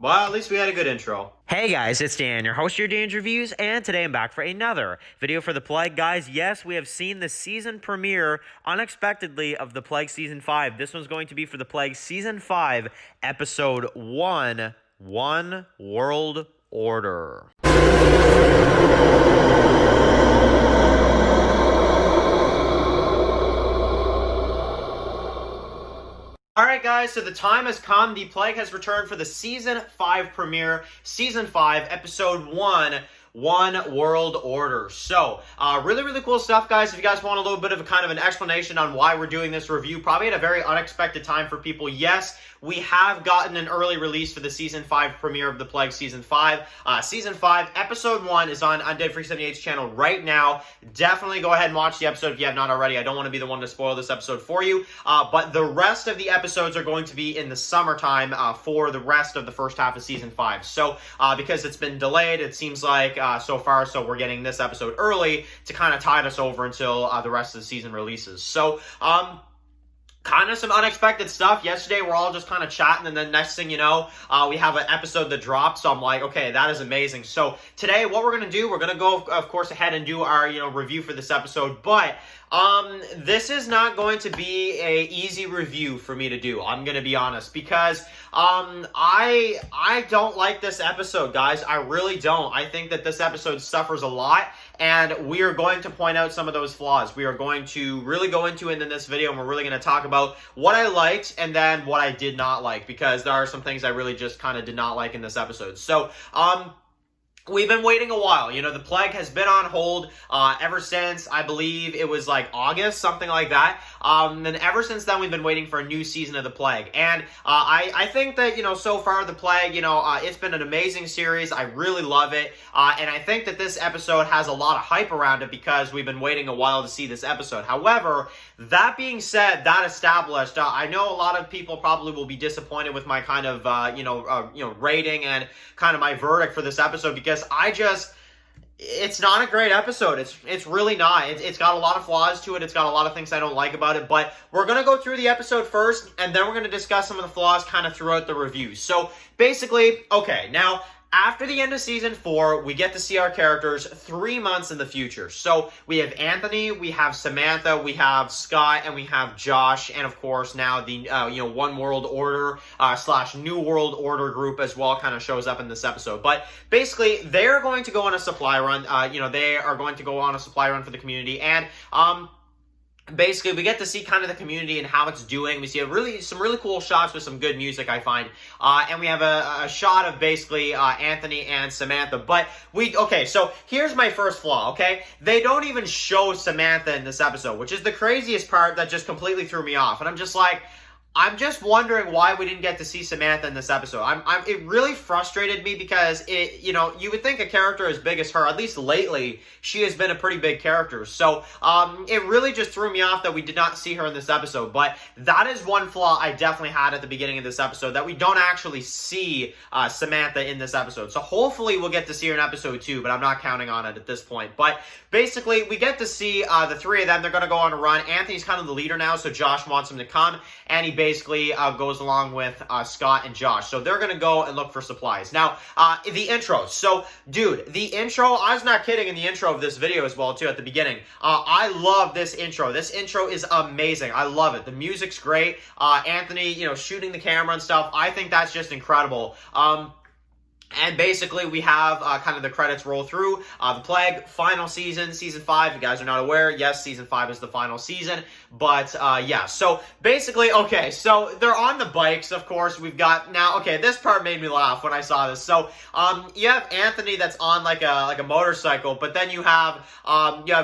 Well, at least we had a good intro. Hey guys, it's Dan, your host of your TWD Reviews, and today I'm back for another video for The Plague. Guys, yes, we have seen the season premiere, unexpectedly, of The Plague Season 5. This one's going to be for The Plague Season 5, Episode 1, One World Order. Alright guys, so the time has come. The Plague has returned for the Season 5 premiere. Season 5, Episode 1, One World Order. So, really cool stuff, guys. If you guys want a little bit of a kind of an explanation on why we're doing this review, probably at a very unexpected time for people. Yes, we have gotten an early release for the Season 5 premiere of The Plague Season 5. Season 5, Episode 1 is on Undead Freak 78's channel right now. Definitely go ahead and watch the episode if you have not already. I don't want to be the one to spoil this episode for you. But the rest of the episodes are going to be in the summertime for the rest of the first half of Season 5. So, because it's been delayed, it seems like so far, so we're getting this episode early to kind of tide us over until the rest of the season releases. So, kind of some unexpected stuff. Yesterday, we're all just kind of chatting, and then next thing you know, we have an episode that drops, so I'm like, okay, that is amazing. So today, what we're going to do, we're going to go, of course, ahead and do our, review for this episode, but this is not going to be a easy review for me to do. I'm going to be honest, because I don't like this episode, guys. I really don't. I think that this episode suffers a lot, and we are going to point out some of those flaws. We are going to really go into it in this video, and we're really going to talk about what I liked and then what I did not like, because there are some things I really just kind of did not like in this episode. So, we've been waiting a while. The Plague has been on hold ever since, I believe it was like August, something like that. And ever since then, we've been waiting for a new season of The Plague. And I think that, so far The Plague, it's been an amazing series. I really love it. And I think that this episode has a lot of hype around it because we've been waiting a while to see this episode. However, that being said, that established, I know a lot of people probably will be disappointed with my kind of, rating and kind of my verdict for this episode, because it's not a great episode. It's really not. It's got a lot of flaws to it. It's got a lot of things I don't like about it, but we're going to go through the episode first, and then we're going to discuss some of the flaws kind of throughout the review. So basically, okay, now, after the end of Season 4, we get to see our characters 3 months in the future. So we have Anthony, we have Samantha, we have Scott, and we have Josh, and of course now the One World Order / New World Order group as well kind of shows up in this episode. But basically, they're going to go on a supply run. They are going to go on a supply run for the community, and basically, we get to see kind of the community and how it's doing. We see some really cool shots with some good music, I find. And we have a shot of basically Anthony and Samantha. But okay, so here's my first flaw, okay? They don't even show Samantha in this episode, which is the craziest part that just completely threw me off. And I'm just like, I'm just wondering why we didn't get to see Samantha in this episode. It really frustrated me because you would think a character as big as her, at least lately, she has been a pretty big character. So, it really just threw me off that we did not see her in this episode. But that is one flaw I definitely had at the beginning of this episode, that we don't actually see Samantha in this episode. So hopefully we'll get to see her in episode 2, but I'm not counting on it at this point. But basically, we get to see the three of them. They're going to go on a run. Anthony's kind of the leader now, so Josh wants him to come, and he basically goes along with Scott and Josh. So they're going to go and look for supplies. Now, the intro. So, dude, the intro, I was not kidding in the intro of this video as well, too, at the beginning. I love this intro. This intro is amazing. I love it. The music's great. Anthony, shooting the camera and stuff. I think that's just incredible. And basically, we have kind of the credits roll through. The Plague, final season, Season 5. If you guys are not aware, yes, Season 5 is the final season. But, yeah. So, basically, okay. So, they're on the bikes, of course. We've got now, okay, this part made me laugh when I saw this. So, you have Anthony that's on, like a motorcycle. But then you have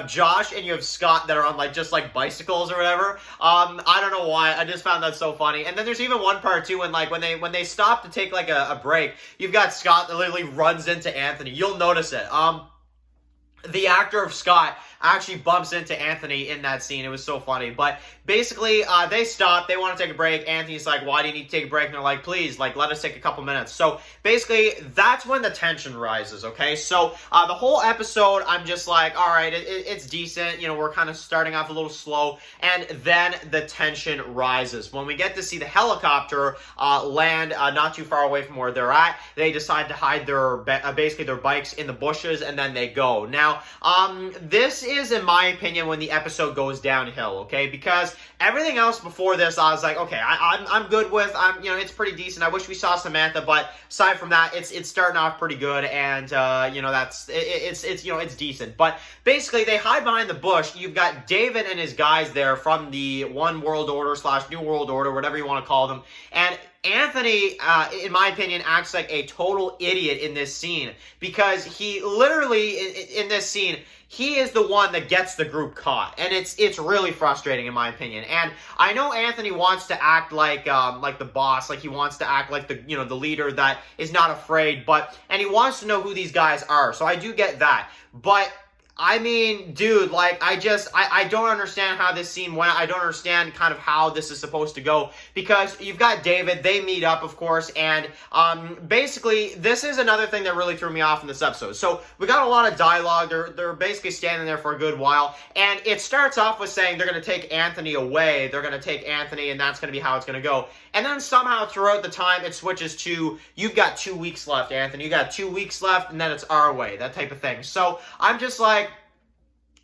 Josh and you have Scott that are on, just bicycles or whatever. I don't know why. I just found that so funny. And then there's even one part, too, when they stop to take, a break. You've got Scott that literally runs into Anthony. You'll notice it. The actor of Scott actually bumps into Anthony in that scene. It was so funny. But basically, they stop. They want to take a break. Anthony's like, why do you need to take a break? And they're like, please, like, let us take a couple minutes. So basically, that's when the tension rises, okay? So the whole episode, I'm just like, all right, it's decent. You know, we're kind of starting off a little slow. And then the tension rises. When we get to see the helicopter land not too far away from where they're at, they decide to hide their basically their bikes in the bushes, and then they go. Now, this is, in my opinion, when the episode goes downhill, okay? Because everything else before this, I was like, okay, I'm good with. You know, it's pretty decent. I wish we saw Samantha, but aside from that, it's starting off pretty good, and you know, it's you know, it's decent. But basically, they hide behind the bush. You've got David and his guys there from the One World Order / New World Order, whatever you want to call them, and Anthony, in my opinion, acts like a total idiot in this scene, because he literally, in this scene, he is the one that gets the group caught, and it's really frustrating in my opinion. And I know Anthony wants to act like the boss, like he wants to act like the leader that is not afraid, and he wants to know who these guys are. So I do get that, but I mean, dude, like, I don't understand how this scene went. I don't understand kind of how this is supposed to go, because you've got David, they meet up, of course, and basically, this is another thing that really threw me off in this episode. So, we got a lot of dialogue. They're basically standing there for a good while, and it starts off with saying they're going to take Anthony away. They're going to take Anthony, and that's going to be how it's going to go. And then somehow throughout the time, it switches to, you've got 2 weeks left, Anthony. You got 2 weeks left, and then it's our way, that type of thing. So, I'm just like,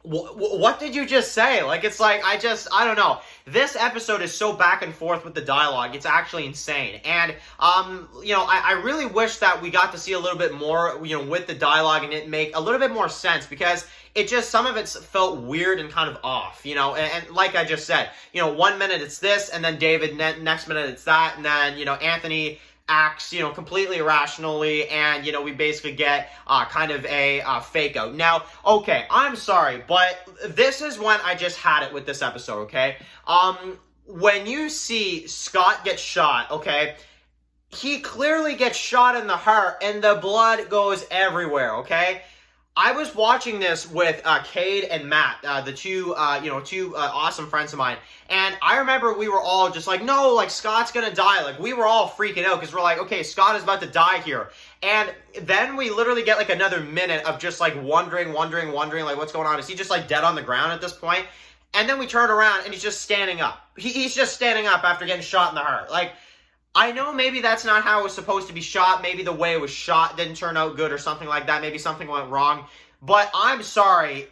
what did you just say? Like, it's like, I don't know. This episode is so back and forth with the dialogue. It's actually insane. And, you know, I really wish that we got to see a little bit more, you know, with the dialogue, and it make a little bit more sense, because it just, some of it felt weird and kind of off, you know, and like I just said, you know, 1 minute it's this, and then David, next minute it's that, and then, you know, Anthony acts, you know, completely irrationally, and, you know, we basically get kind of a fake out. Now, okay, I'm sorry, but this is when I just had it with this episode, okay? When you see Scott get shot, okay, he clearly gets shot in the heart, and the blood goes everywhere, okay? I was watching this with Cade and Matt, the two awesome friends of mine, and I remember we were all just like, no, like, Scott's gonna die. Like, we were all freaking out, because we're like, okay, Scott is about to die here. And then we literally get, like, another minute of just, like, wondering, like, what's going on? Is he just, like, dead on the ground at this point? And then we turn around, and he's just standing up. He's just standing up after getting shot in the heart. Like, I know maybe that's not how it was supposed to be shot. Maybe the way it was shot didn't turn out good or something like that. Maybe something went wrong. But I'm sorry,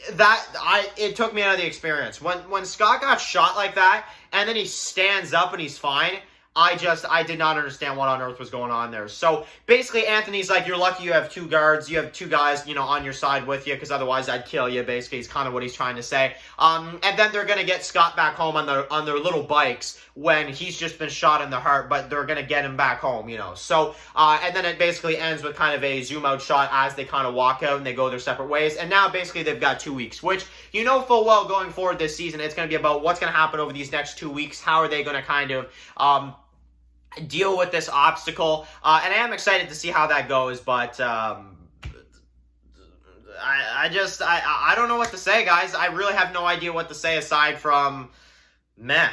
it took me out of the experience. When Scott got shot like that, and then he stands up and he's fine, I did not understand what on earth was going on there. So basically, Anthony's like, you're lucky you have 2 guards, you have 2 guys, you know, on your side with you, because otherwise I'd kill you, basically, is kind of what he's trying to say. And then they're going to get Scott back home on their little bikes when he's just been shot in the heart, but they're going to get him back home, you know. So, and then it basically ends with kind of a zoom out shot as they kind of walk out and they go their separate ways. And now basically they've got 2 weeks, which, you know full well going forward this season, it's going to be about what's going to happen over these next 2 weeks. How are they going to kind of deal with this obstacle, and I am excited to see how that goes, but I don't know what to say, guys. I really have no idea what to say aside from meh.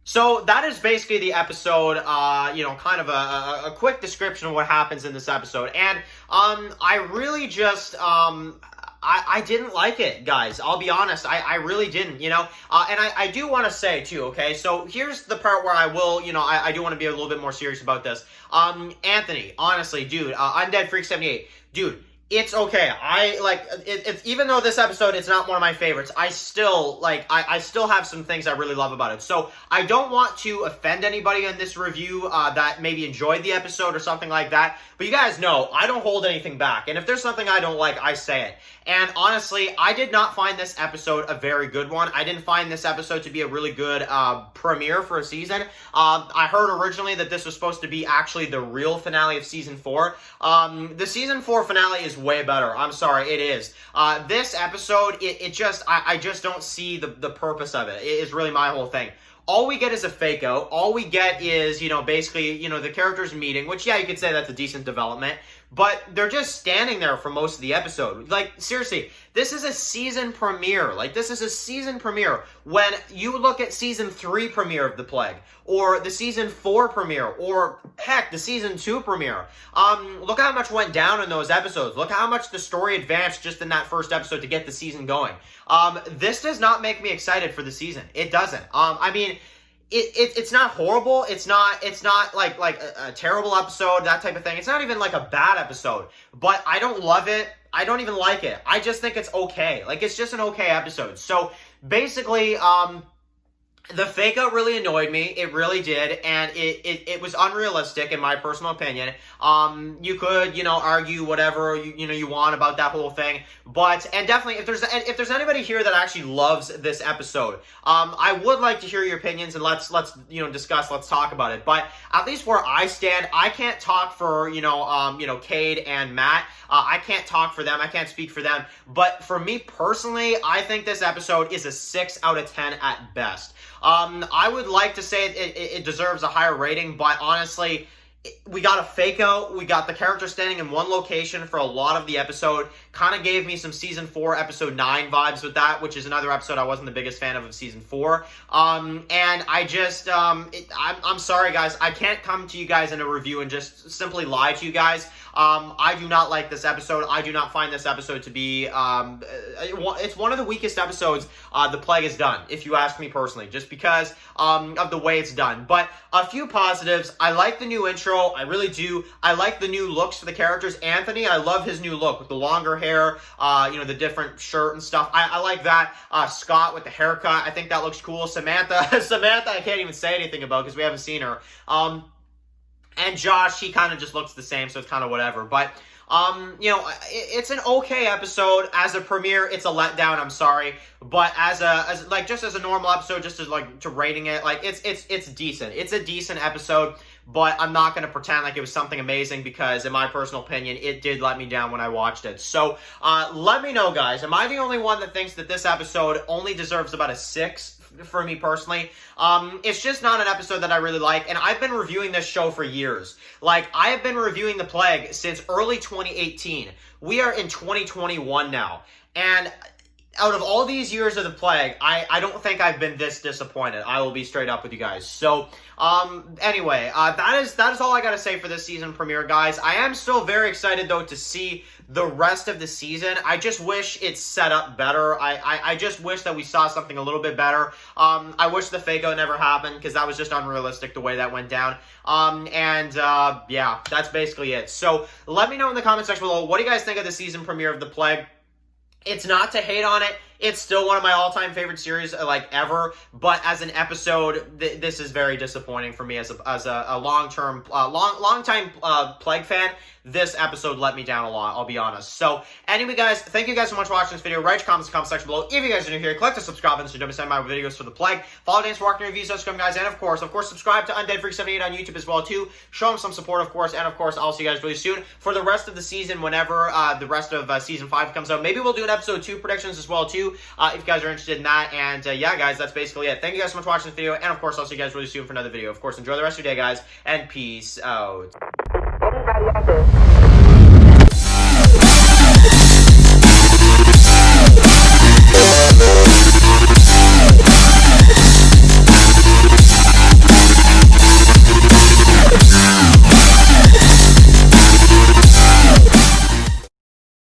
So that is basically the episode, you know, kind of a quick description of what happens in this episode, and I really just I didn't like it, guys. I'll be honest. I really didn't, you know. And I do want to say, too, okay? So here's the part where I will, you know, I do want to be a little bit more serious about this. Anthony, honestly, dude, Undead Freak 78, dude, it's okay. Even though this episode is not one of my favorites, I still, I still have some things I really love about it. So I don't want to offend anybody in this review that maybe enjoyed the episode or something like that. But you guys know, I don't hold anything back. And if there's something I don't like, I say it. And honestly, I did not find this episode a very good one. I didn't find this episode to be a really good premiere for a season. I heard originally that this was supposed to be actually the real finale of Season 4. The Season 4 finale is way better. I'm sorry, it is. This episode, I just don't see the purpose of it. It is really my whole thing. All we get is a fake out. All we get is, you know, basically, you know, the characters meeting, which, yeah, you could say that's a decent development. but they're just standing there for most of the episode. Like, seriously, this is a season premiere. Like, this is a season premiere. When you look at season 3 premiere of The Plague, or the season 4 premiere, or heck, the season 2 premiere, look how much went down in those episodes. Look how much the story advanced just in that first episode to get the season going. This does not make me excited for the season. It doesn't. I mean, it's not horrible. It's not like a terrible episode, that type of thing. It's not even like a bad episode, but I don't love it. I don't even like it. I just think it's okay. Like, it's just an okay episode. So basically, the fake out really annoyed me. It really did, and it was unrealistic in my personal opinion. You could, argue whatever you want about that whole thing, and definitely if there's anybody here that actually loves this episode, I would like to hear your opinions, and let's discuss, let's talk about it. But at least where I stand, I can't talk for Cade and Matt. I can't talk for them. I can't speak for them. But for me personally, I think this episode is a 6 out of 10 at best. I would like to say it deserves a higher rating, but honestly, we got a fake out. We got the character standing in one location for a lot of the episode. Kind of gave me some season 4, episode 9 vibes with that, which is another episode I wasn't the biggest fan of season 4. And I just, I'm sorry guys, I can't come to you guys in a review and just simply lie to you guys. I do not like this episode. I do not find this episode to be, it's one of the weakest episodes The Plague has done, if you ask me personally, just because of the way it's done. But a few positives. I like the new intro. I really do. I like the new looks for the characters. Anthony, I love his new look with the longer hair, the different shirt and stuff. I like that. Scott with the haircut, I think that looks cool. Samantha, I can't even say anything about because we haven't seen her. And Josh, he kind of just looks the same, so it's kind of whatever. But, it's an okay episode. As a premiere, it's a letdown, I'm sorry. But just as a normal episode, just as to rating it, it's decent. It's a decent episode, but I'm not going to pretend like it was something amazing because, in my personal opinion, it did let me down when I watched it. So, let me know, guys. Am I the only one that thinks that this episode only deserves about a 6? For me personally, it's just not an episode that I really like, and I've been reviewing this show for years. Like, I have been reviewing The Plague since early 2018. We are in 2021 now, and out of all these years of The Plague, I don't think I've been this disappointed. I will be straight up with you guys. So, anyway, that is all I gotta say for this season premiere, guys. I am still very excited, though, to see the rest of the season. I just wish it's set up better. I just wish that we saw something a little bit better. I wish the fake out never happened, because that was just unrealistic the way that went down. Yeah, that's basically it. So, let me know in the comment section below, what do you guys think of the season premiere of The Plague? It's not to hate on it. It's still one of my all-time favorite series, ever. But as an episode, this is very disappointing for me as a long-time Plague fan. This episode let me down a lot, I'll be honest. So, anyway, guys, thank you guys so much for watching this video. Write your comments in the comment section below. If you guys are new here, click the subscribe button so you don't miss any of my videos for The Plague. Follow Dance for Walking Reviews, subscribe, guys, and of course, subscribe to Undead Freak 78 on YouTube as well, too. Show them some support, of course, and of course, I'll see you guys really soon for the rest of the season whenever the rest of Season 5 comes out. Maybe we'll do an Episode 2 predictions as well, too, if you guys are interested in that. And, yeah, guys, that's basically it. Thank you guys so much for watching this video, and of course, I'll see you guys really soon for another video. Of course, enjoy the rest of your day, guys, and peace out. Everybody out there.